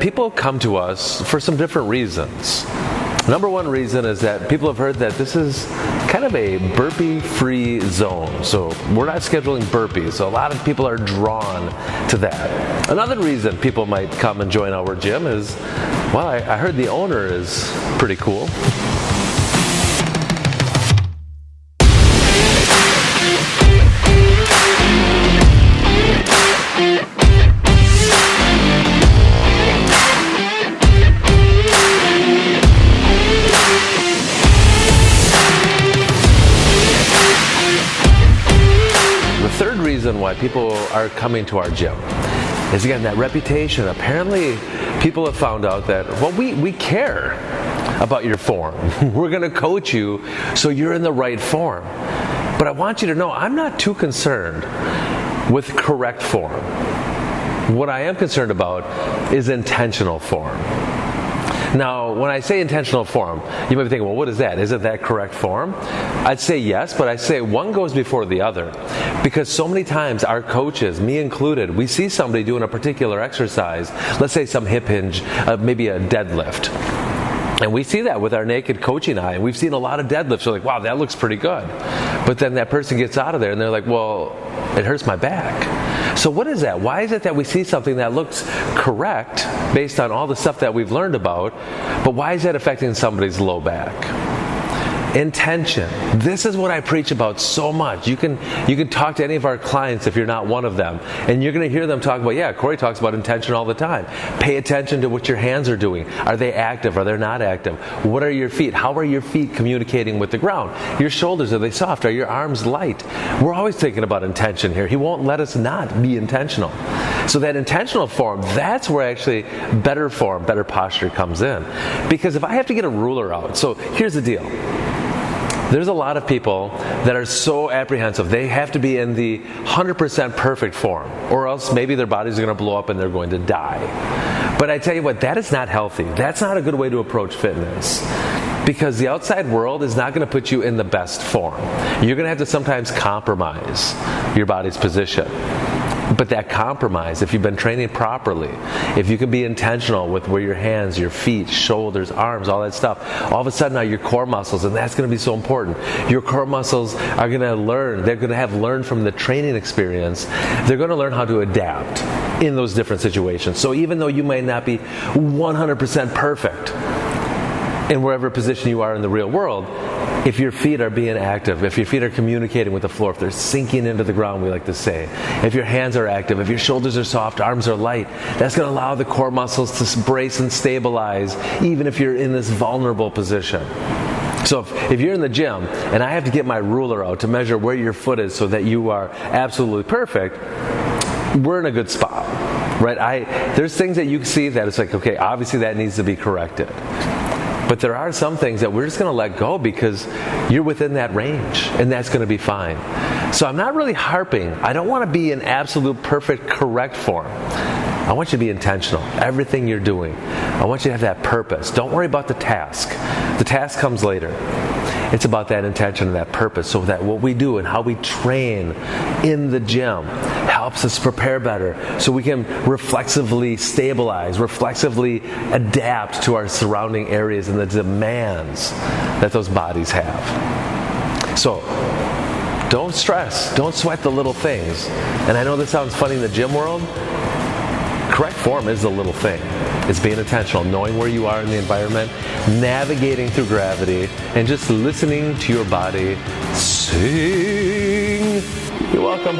People come to us for some different reasons. Number one reason is that people have heard that this is kind of a burpee-free zone. So we're not scheduling burpees. So a lot of people are drawn to that. Another reason people might come and join our gym is, well, I heard the owner is pretty cool. The third reason why people are coming to our gym is, again, that reputation. Apparently, people have found out that, well, we care about your form. We're going to coach you so you're in the right form. But I want you to know, I'm not too concerned with correct form. What I am concerned about is intentional form. Now, when I say intentional form, you might be thinking, well, what is that? Isn't that correct form? I'd say yes, but I say one goes before the other. Because so many times our coaches, me included, we see somebody doing a particular exercise, let's say some hip hinge, maybe a deadlift. And we see that with our naked coaching eye. And we've seen a lot of deadlifts. We're like, wow, that looks pretty good. But then that person gets out of there and they're like, well, it hurts my back. So what is that? Why is it that we see something that looks correct based on all the stuff that we've learned about, but why is that affecting somebody's low back? Intention. This is what I preach about so much. You can talk to any of our clients if you're not one of them, and you're going to hear them talk about, yeah, Corey talks about intention all the time. Pay attention to what your hands are doing. Are they active? Are they not active? What are your feet? How are your feet communicating with the ground? Your shoulders, are they soft? Are your arms light? We're always thinking about intention here. He won't let us not be intentional. So that intentional form, that's where actually better form, better posture comes in. Because if I have to get a ruler out, so here's the deal. There's a lot of people that are so apprehensive. They have to be in the 100% perfect form, or else maybe their bodies are going to blow up and they're going to die. But I tell you what, that is not healthy. That's not a good way to approach fitness. Because the outside world is not going to put you in the best form. You're going to have to sometimes compromise your body's position. But that compromise, if you've been training properly, if you can be intentional with where your hands, your feet, shoulders, arms, all that stuff, all of a sudden now your core muscles, and that's going to be so important. Your core muscles are going to learn, they're going to have learned from the training experience, they're going to learn how to adapt in those different situations. So even though you might not be 100% perfect in wherever position you are in the real world, if your feet are being active, if your feet are communicating with the floor, if they're sinking into the ground, we like to say, if your hands are active, if your shoulders are soft, arms are light, that's going to allow the core muscles to brace and stabilize, even if you're in this vulnerable position. So if you're in the gym and I have to get my ruler out to measure where your foot is so that you are absolutely perfect, we're in a good spot, right? There's things that you see that it's like, okay, obviously that needs to be corrected. But there are some things that we're just going to let go because you're within that range, and that's going to be fine. So I'm not really harping. I don't want to be in absolute perfect correct form. I want you to be intentional. Everything you're doing, I want you to have that purpose. Don't worry about the task. The task comes later. It's about that intention and that purpose, so that what we do and how we train in the gym helps us prepare better, so we can reflexively stabilize, reflexively adapt to our surrounding areas and the demands that those bodies have. So don't stress, don't sweat the little things. And I know this sounds funny in the gym world. Correct form is the little thing. It's being intentional, knowing where you are in the environment, navigating through gravity, and just listening to your body sing. You're welcome.